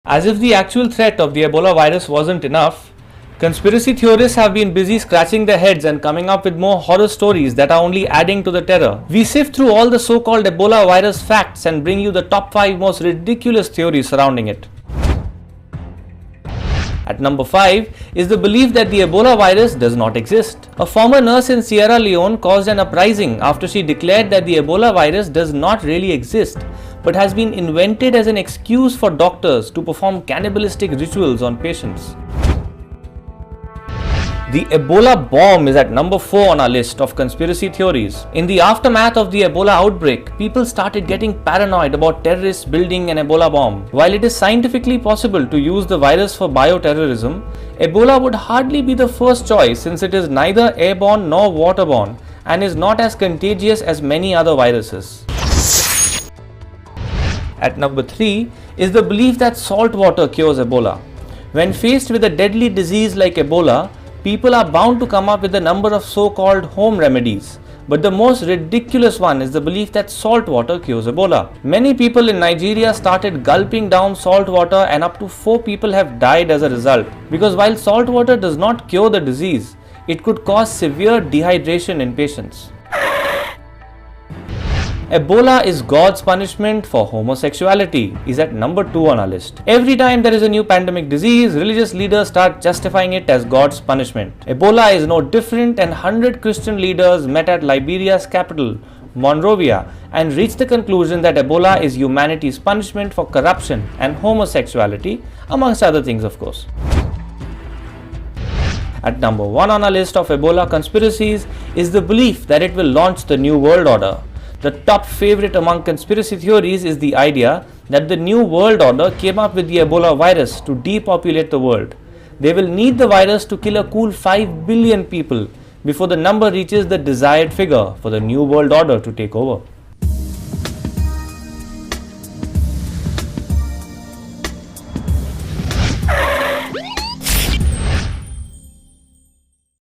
As if the actual threat of the Ebola virus wasn't enough, conspiracy theorists have been busy scratching their heads and coming up with more horror stories that are only adding to the terror. We sift through all the so-called Ebola virus facts and bring you the top 5 most ridiculous theories surrounding it. At number 5 is the belief that the Ebola virus does not exist. A former nurse in Sierra Leone caused an uprising after she declared that the Ebola virus does not really exist, but has been invented as an excuse for doctors to perform cannibalistic rituals on patients. The Ebola bomb is at number 4 on our list of conspiracy theories. In the aftermath of the Ebola outbreak, people started getting paranoid about terrorists building an Ebola bomb. While it is scientifically possible to use the virus for bioterrorism, Ebola would hardly be the first choice since it is neither airborne nor waterborne and is not as contagious as many other viruses. At number 3 is the belief that salt water cures Ebola. When faced with a deadly disease like Ebola, people are bound to come up with a number of so-called home remedies, but the most ridiculous one is the belief that salt water cures Ebola. Many people in Nigeria started gulping down salt water and up to 4 people have died as a result, because while salt water does not cure the disease, it could cause severe dehydration in patients. Ebola is God's punishment for homosexuality is at number 2 on our list. Every time there is a new pandemic disease, religious leaders start justifying it as God's punishment. Ebola is no different, and 100 Christian leaders met at Liberia's capital, Monrovia, and reached the conclusion that Ebola is humanity's punishment for corruption and homosexuality, amongst other things of course. At number 1 on our list of Ebola conspiracies is the belief that it will launch the New World Order. The top favorite among conspiracy theories is the idea that the New World Order came up with the Ebola virus to depopulate the world. They will need the virus to kill a cool 5 billion people before the number reaches the desired figure for the New World Order to take over.